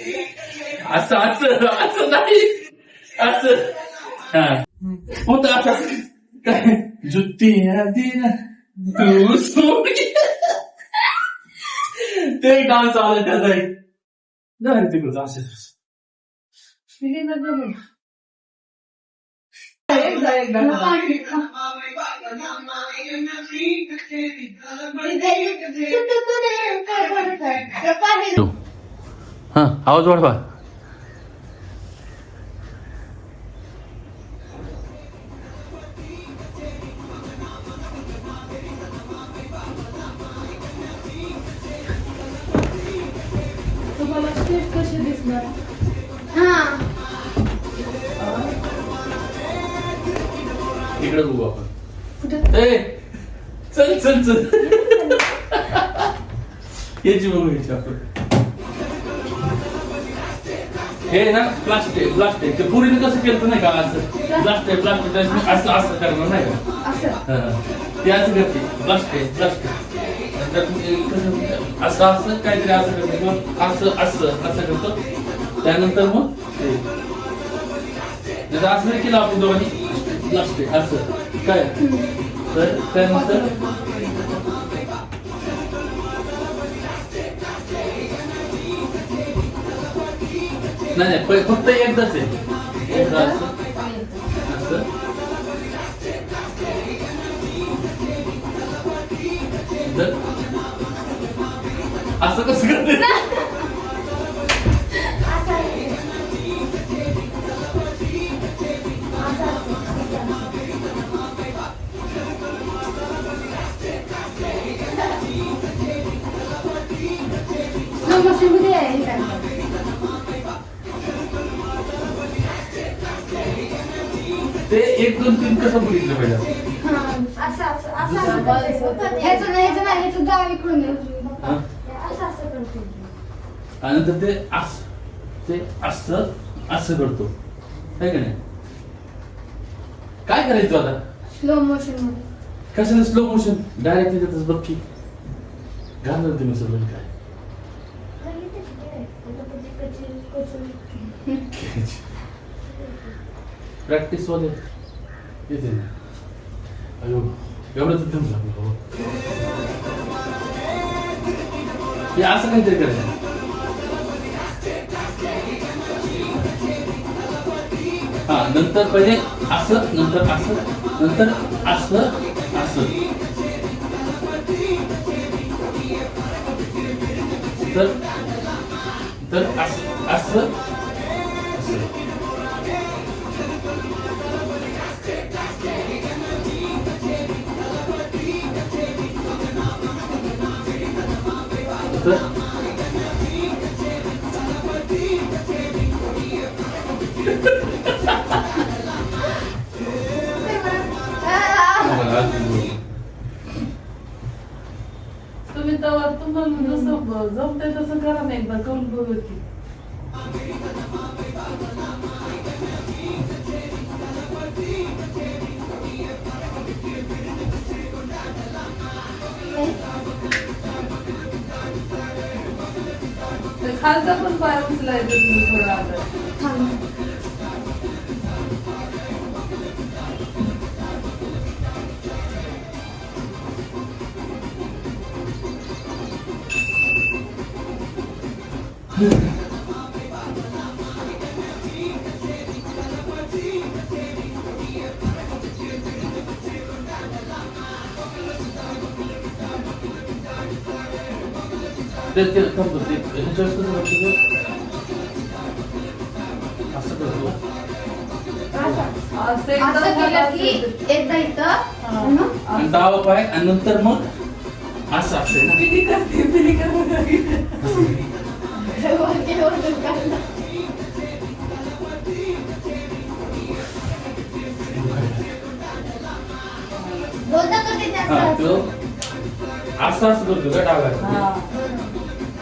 असं असं असं नाही असं हा होत असं काय जुत्ती दिन तू सोड ते डान्स आलं त्याचा नाही तिकडं असं हा आवाज वाढवा तुम्हाला स्टेप कशी दिसणार इकडे बघू आपण ए चल चल चल याची बघू याची आपण हे ना प्लास्टिक प्लास्टिक ते पुरीने कसं केलं नाही का असं प्लास्टिक प्लास्टिक असं असं करणार नाही का ते असं करते प्लास्टिक प्लास्टिक असं असं काहीतरी असं करतो किंवा असं असं असं करतो त्यानंतर मग असं केलं आपण दोघांनी प्लास्टिक असं काय तर त्यानंतर नाही फक्त एकदाच आहे एकदा असं असं असं कसं करते ते 1 2 3 कसं बघितलं पाहिजे आणि नंतर ते असं असं करतो आहे का नाही काय करायचं आता स्लो मोशन मध्ये कशाला स्लो मोशन डायरेक्ट त्यातच बघ की घालणार तुम्ही सगळं काय प्रॅक्टिस वाले येते ना अयो एवढं तर दम लागलं हे असं काहीतरी करायचं हा नंतर पहिले असं नंतर असं नंतर असं असं तर असं असं तुम्ही तेव्हा तुम्हाला जसं जमतंय तसं करा ना एकदा करून बघू की खालचा पण पाय उचलायचं तुम्ही थोडा आता ते थांबतो ते ह्याच्यावर कसं करतो असं करतो असं केलं की एकदा इथं डावा पाय आणि नंतर मग असं असं पिली करते पिली करते असं असं करतो का डावा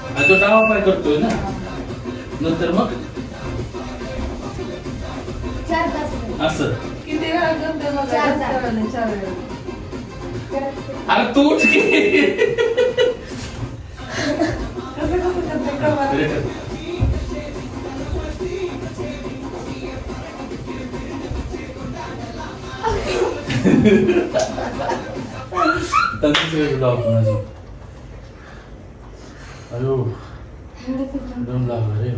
आणि तो डावा पाय करतोय ना नंतर मग असं किती वेळा करते मग 4 वेळा अरे तू उठ की कसं करते त्यांचं लावतो माझी. अयो दम लागला रे.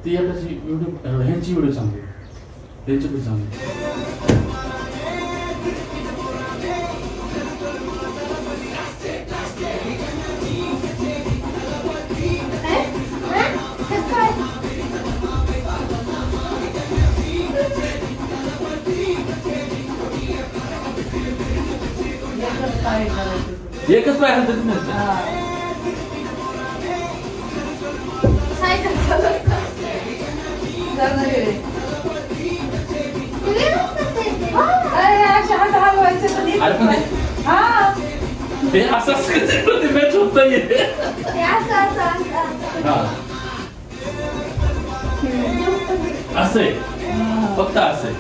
ती एकाची व्हिडिओ ह्यांची व्हिडिओ चांगली, त्यांची पण चांगली. काय करायचं? एकच पाय हलत नाही. अरे पण ते असं मॅच होत नाहीये. असं आहे, फक्त असं आहे.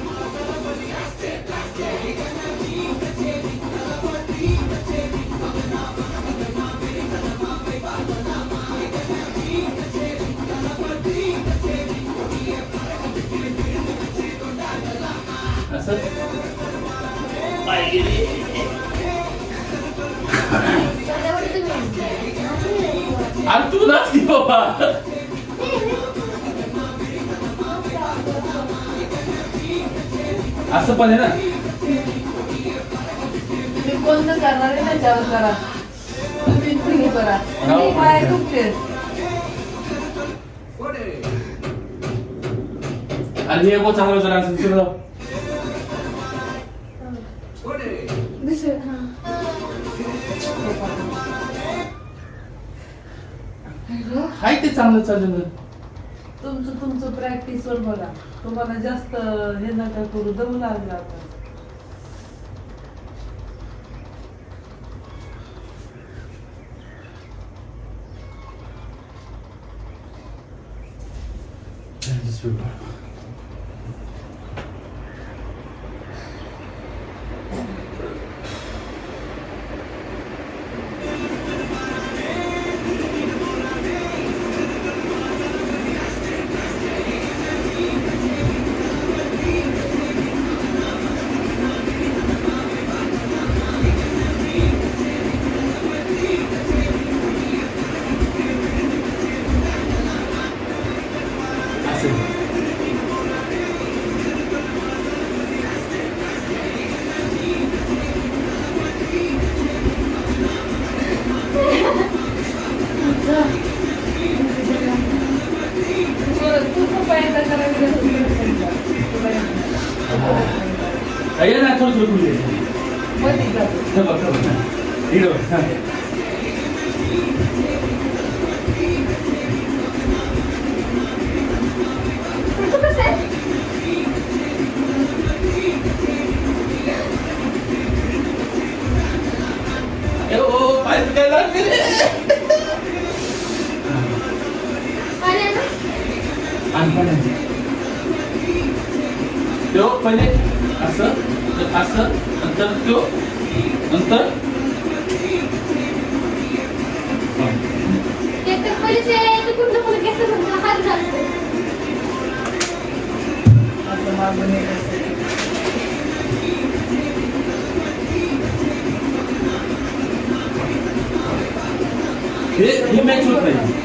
असं अरे तू नाच की बाबा. असं पण आहे ना. मी कोणतं करणार आहे त्याच्यावर करा. तुम्ही करा. मी पाय दुखते. आणि हे बहुत चांगलं होतं डान्स केलं. हाय ते चांगलं चाललं. तुमचं प्रॅक्टिस वर बघा. तुम्हाला जास्त हे नका करू, दम लागला आता. ये ना थोडं थोडं पुढे. मध्ये जा. हिरो पाय काय लागले रे. तो पहिले असं असं नंतर तो नंतर असं मागून येत. हे मॅच होत नाही.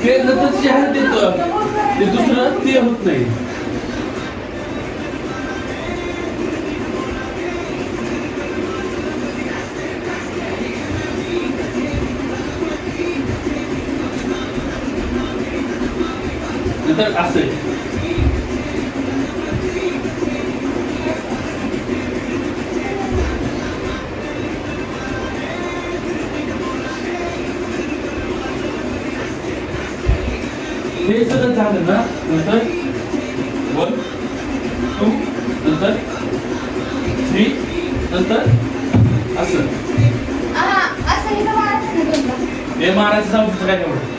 ते नंतर चहा देतो ते दुसरं ते होत नाही. नंतर असं हे सगळं झालं ना नंतर 1 2 नंतर 3 नंतर असं हे मारायचं जाऊ तिथं काय एवढं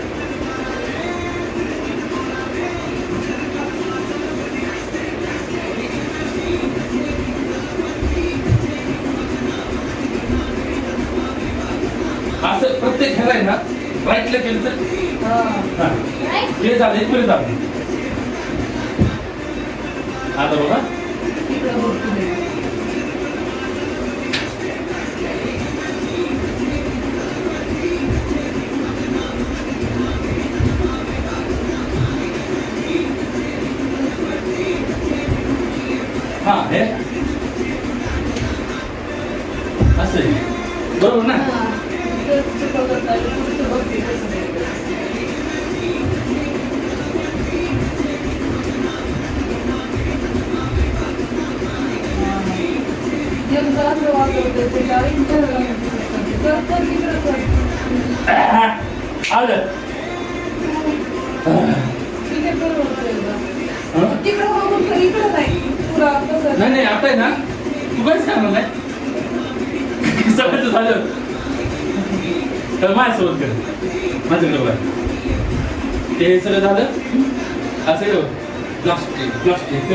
असं प्रत्येक ह्याला आहे ना राईटला केलं तर हे झालं एक पर्यंत झालं आता बघा हा हे असं आहे बरोबर ना आलं नाही नाही आता आहे ना तू काहीच करणार नाही सगळं झालं तर माझ्यासोबत कर माझ्याकडे बघा ते सगळं झालं असं प्लास्टिक प्लास्टिक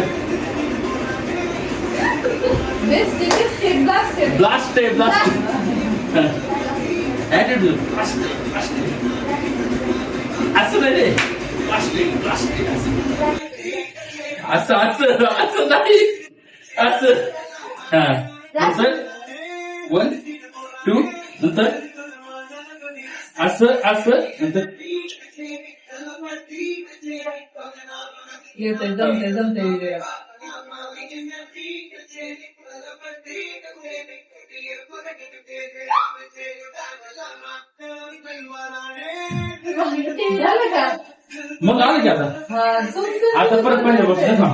ब्लास्ट आहे ब्लास्ट ॲटिट्यूड असं नाही रे प्लास्टिक प्लास्टिक असं असं असं नाही असं हा नंतर 1 2 नंतर असं असं नंतर जमते मग आलं की आता आता परत पाहिजे बघ ना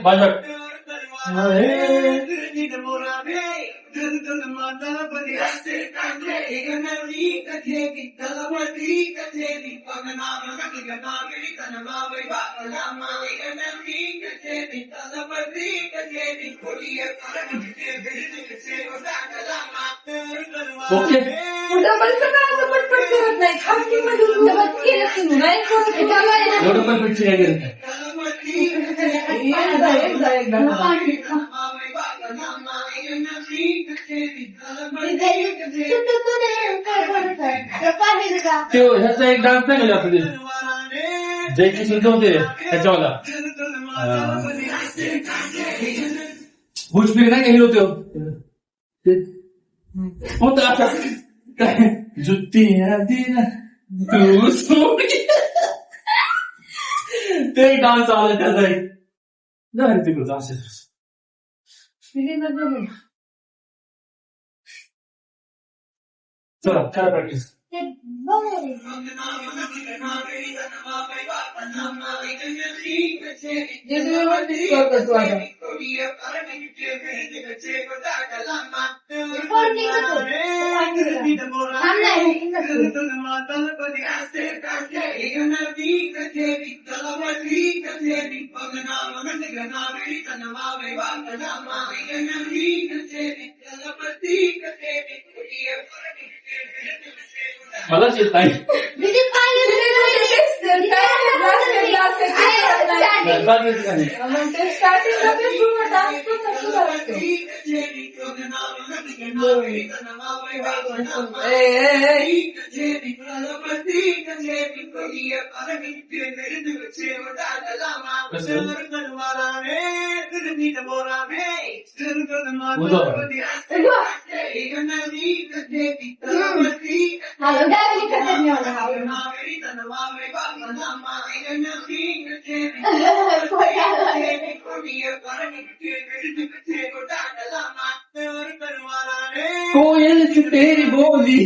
बाजार ओके एवढं पण पिक्चर काय केलं ते ह्याचा एक डान्स नाही केला आपले जय किशन होते ह्याच्यावाला भोजपुरी नाही गेलो होते होत आता काय जुत्ती तू ते डान्स आलं त्याचा एक नाही तिकडं असेल चला काय प्रॅक्टिस मला येत नाही कोयल की तेरी बोली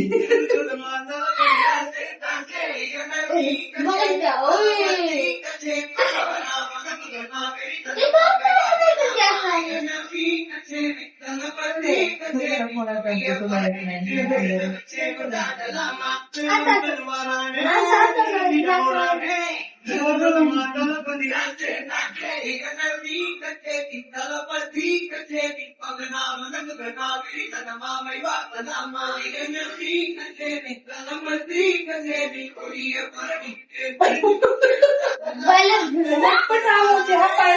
पटावरती हा पाय